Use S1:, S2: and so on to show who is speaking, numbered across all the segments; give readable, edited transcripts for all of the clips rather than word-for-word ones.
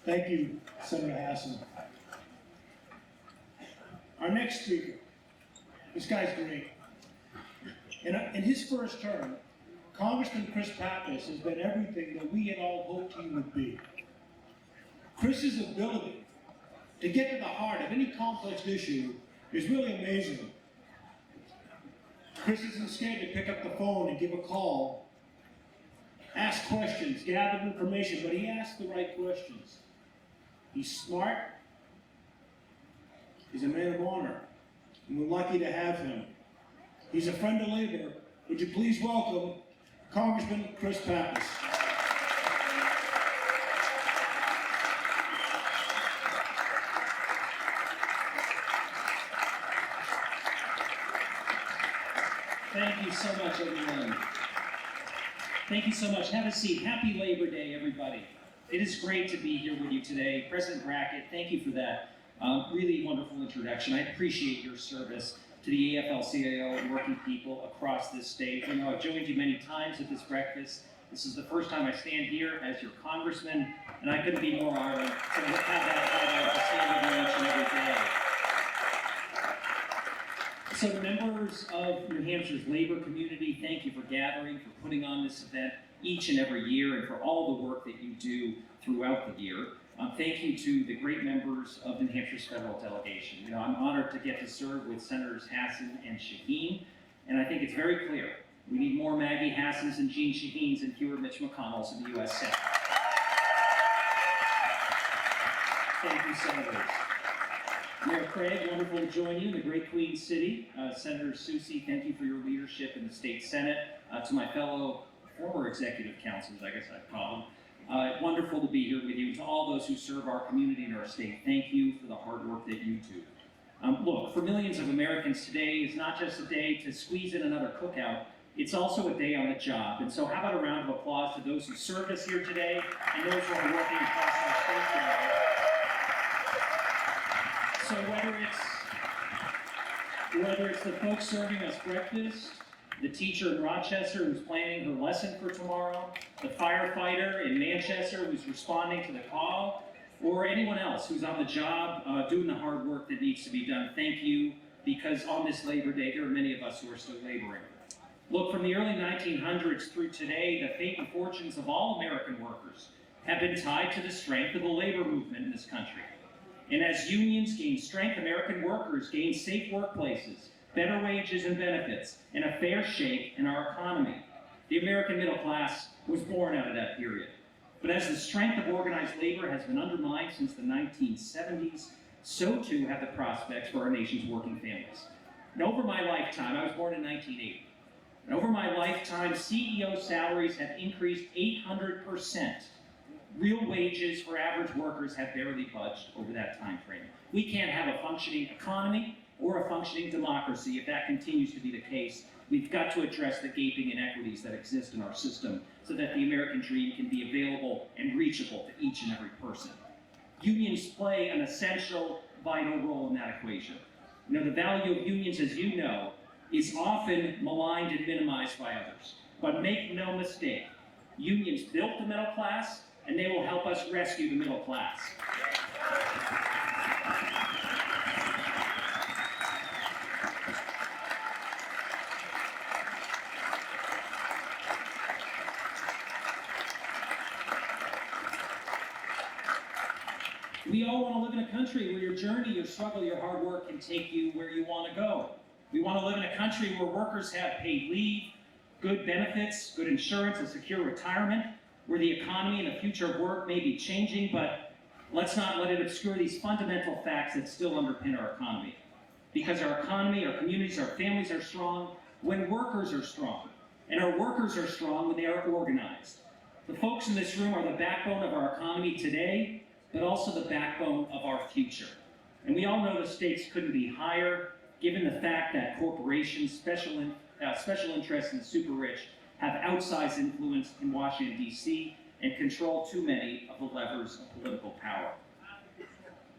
S1: Thank you, Senator Hassan. Our next speaker, this guy's great. In his first term, Congressman Chris Pappas has been everything that we had all hoped he would be. Chris's ability to get to the heart of any complex issue is really amazing. Chris isn't scared to pick up the phone and give a call, ask questions, gather information, but he asks the right questions. He's smart, he's a man of honor, and we're lucky to have him. He's a friend of labor. Would you please welcome Congressman Chris Pappas.
S2: Thank you so much, everyone. Thank you so much. Have a seat. Happy Labor Day, everybody. It is great to be here with you today. President Brackett, thank you for that really wonderful introduction. I appreciate your service to the AFL-CIO and working people across this state. You know, I've joined you many times at this breakfast. This is the first time I stand here as your congressman, and I couldn't be more honored to have that honor to stand with you each and every day. So members of New Hampshire's labor community, thank you for gathering, for putting on this event each and every year, and for all the work that you do throughout the year. Thank you to the great members of New Hampshire's federal delegation. You know, I'm honored to get to serve with Senators Hassan and Shaheen, and I think it's very clear we need more Maggie Hassans and Jean Shaheens and fewer Mitch McConnells in the U.S. Senate. Thank you, Senators. Mayor Craig, wonderful to join you in the great Queen City. Senator Susie, thank you for your leadership in the state Senate. To my fellow former executive councilors, I guess I'd call them, wonderful to be here with you. To all those who serve our community and our state, thank you for the hard work that you do. Look, for millions of Americans, today is not just a day to squeeze in another cookout, it's also a day on the job. And so how about a round of applause to those who served us here today and those who are working across our state today. So whether it's the folks serving us breakfast, the teacher in Rochester who's planning her lesson for tomorrow, the firefighter in Manchester who's responding to the call, or anyone else who's on the job doing the hard work that needs to be done, thank you, because on this Labor Day, there are many of us who are still laboring. Look, from the early 1900s through today, the fate and fortunes of all American workers have been tied to the strength of the labor movement in this country. And as unions gain strength, American workers gain safe workplaces, better wages and benefits, and a fair shake in our economy. The American middle class was born out of that period. But as the strength of organized labor has been undermined since the 1970s, so too have the prospects for our nation's working families. And over my lifetime, I was born in 1980, and over my lifetime, CEO salaries have increased 800%. Real wages for average workers have barely budged over that time frame. We can't have a functioning economy or a functioning democracy if that continues to be the case. We've got to address the gaping inequities that exist in our system so that the American dream can be available and reachable to each and every person. Unions play an essential, vital role in that equation. You know, the value of unions, as you know, is often maligned and minimized by others. But make no mistake, unions built the middle class, and they will help us rescue the middle class. We all want to live in a country where your journey, your struggle, your hard work can take you where you want to go. We want to live in a country where workers have paid leave, good benefits, good insurance, a secure retirement, where the economy and the future of work may be changing, but let's not let it obscure these fundamental facts that still underpin our economy. Because our economy, our communities, our families are strong when workers are strong. And our workers are strong when they are organized. The folks in this room are the backbone of our economy today, but also the backbone of our future. And we all know the stakes couldn't be higher, given the fact that corporations, special interests, and the super rich have outsized influence in Washington, D.C., and control too many of the levers of political power.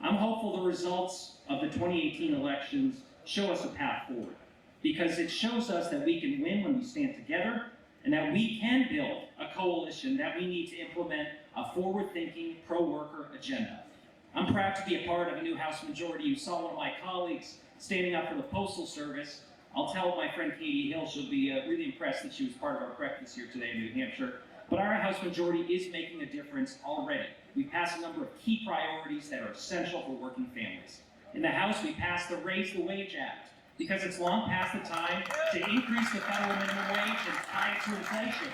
S2: I'm hopeful the results of the 2018 elections show us a path forward, because it shows us that we can win when we stand together, and that we can build a coalition that we need to implement a forward-thinking, pro-worker agenda. I'm proud to be a part of a new House majority. You saw one of my colleagues standing up for the Postal Service. I'll tell my friend Katie Hill, she'll be really impressed that she was part of our breakfast here today in New Hampshire. But our House majority is making a difference already. We passed a number of key priorities that are essential for working families. In the House, we passed the Raise the Wage Act, because it's long past the time to increase the federal minimum wage and tie it to inflation.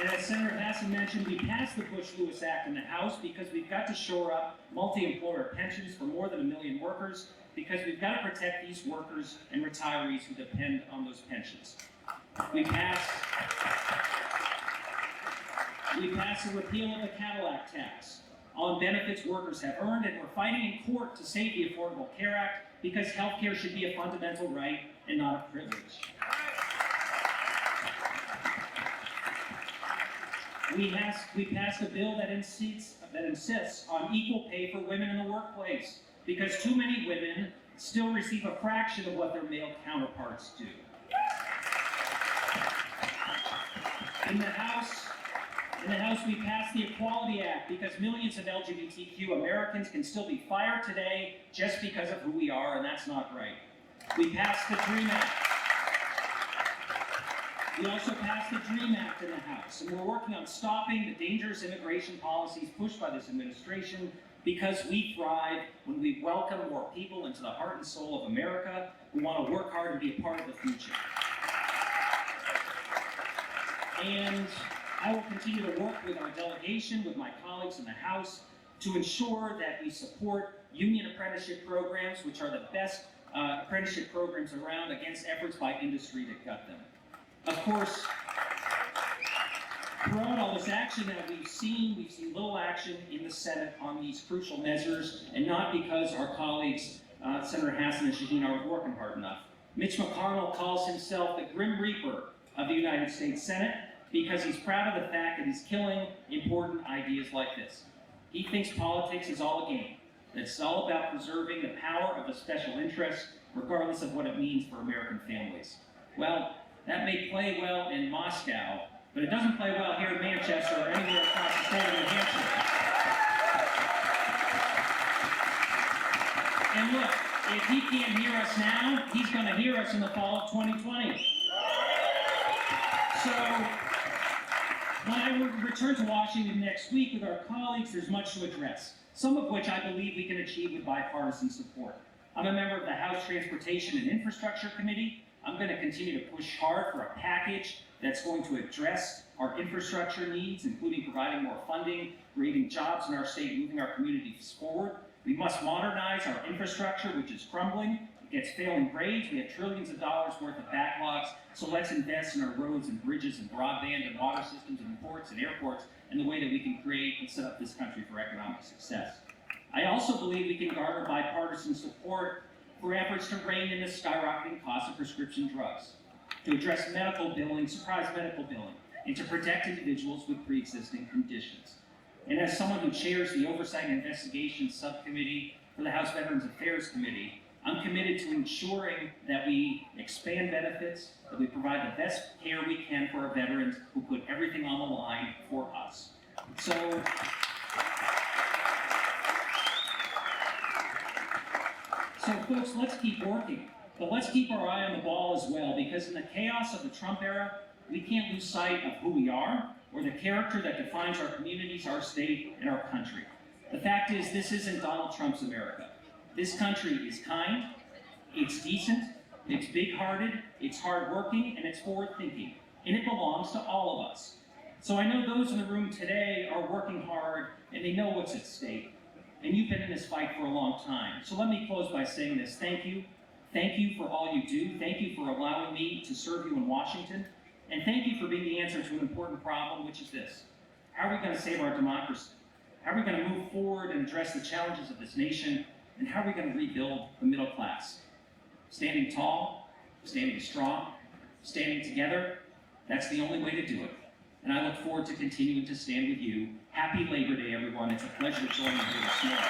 S2: And as Senator Hassan mentioned, we passed the Bush-Lewis Act in the House because we've got to shore up multi-employer pensions for more than 1 million workers, because we've got to protect these workers and retirees who depend on those pensions. We passed the repeal of the Cadillac tax on benefits workers have earned, and we're fighting in court to save the Affordable Care Act because health care should be a fundamental right and not a privilege. We passed a bill that insists on equal pay for women in the workplace, because too many women still receive a fraction of what their male counterparts do. In the House, we passed the Equality Act because millions of LGBTQ Americans can still be fired today just because of who we are, and that's not right. We passed the DREAM Act. We also passed the DREAM Act in the House, and we're working on stopping the dangerous immigration policies pushed by this administration, because we thrive when we welcome more people into the heart and soul of America who want to work hard and be a part of the future. And I will continue to work with our delegation, with my colleagues in the House, to ensure that we support union apprenticeship programs, which are the best apprenticeship programs around, against efforts by industry to gut them. Of course, throughout all this action that we've seen little action in the Senate on these crucial measures, and not because our colleagues, Senator Hassan and Shaheen, aren't working hard enough. Mitch McConnell calls himself the Grim Reaper of the United States Senate because he's proud of the fact that he's killing important ideas like this. He thinks politics is all a game, that it's all about preserving the power of a special interest, regardless of what it means for American families. Well, that may play well in Moscow, but it doesn't play well here in Manchester or anywhere across the state of New Hampshire. And look, if he can't hear us now, he's going to hear us in the fall of 2020. So, when I return to Washington next week with our colleagues, there's much to address, some of which I believe we can achieve with bipartisan support. I'm a member of the House Transportation and Infrastructure Committee. I'm going to continue to push hard for a package that's going to address our infrastructure needs, including providing more funding, creating jobs in our state, moving our communities forward. We must modernize our infrastructure, which is crumbling. It gets failing grades. We have trillions of dollars worth of backlogs. So let's invest in our roads and bridges and broadband and water systems and ports and airports and the way that we can create and set up this country for economic success. I also believe we can garner bipartisan support for efforts to rein in the skyrocketing cost of prescription drugs, to address medical billing, surprise medical billing, and to protect individuals with pre-existing conditions. And as someone who chairs the Oversight and Investigation Subcommittee for the House Veterans Affairs Committee, I'm committed to ensuring that we expand benefits, that we provide the best care we can for our veterans who put everything on the line for us. So folks, let's keep working, but let's keep our eye on the ball as well, because in the chaos of the Trump era, we can't lose sight of who we are or the character that defines our communities, our state, and our country. The fact is, this isn't Donald Trump's America. This country is kind, it's decent, it's big-hearted, it's hard-working, and it's forward-thinking, and it belongs to all of us. So I know those in the room today are working hard, and they know what's at stake. And you've been in this fight for a long time. So let me close by saying this. Thank you. Thank you for all you do. Thank you for allowing me to serve you in Washington. And thank you for being the answer to an important problem, which is this. How are we going to save our democracy? How are we going to move forward and address the challenges of this nation? And how are we going to rebuild the middle class? Standing tall, standing strong, standing together, that's the only way to do it. And I look forward to continuing to stand with you. Happy Labor Day, everyone. It's a pleasure to join you here this morning.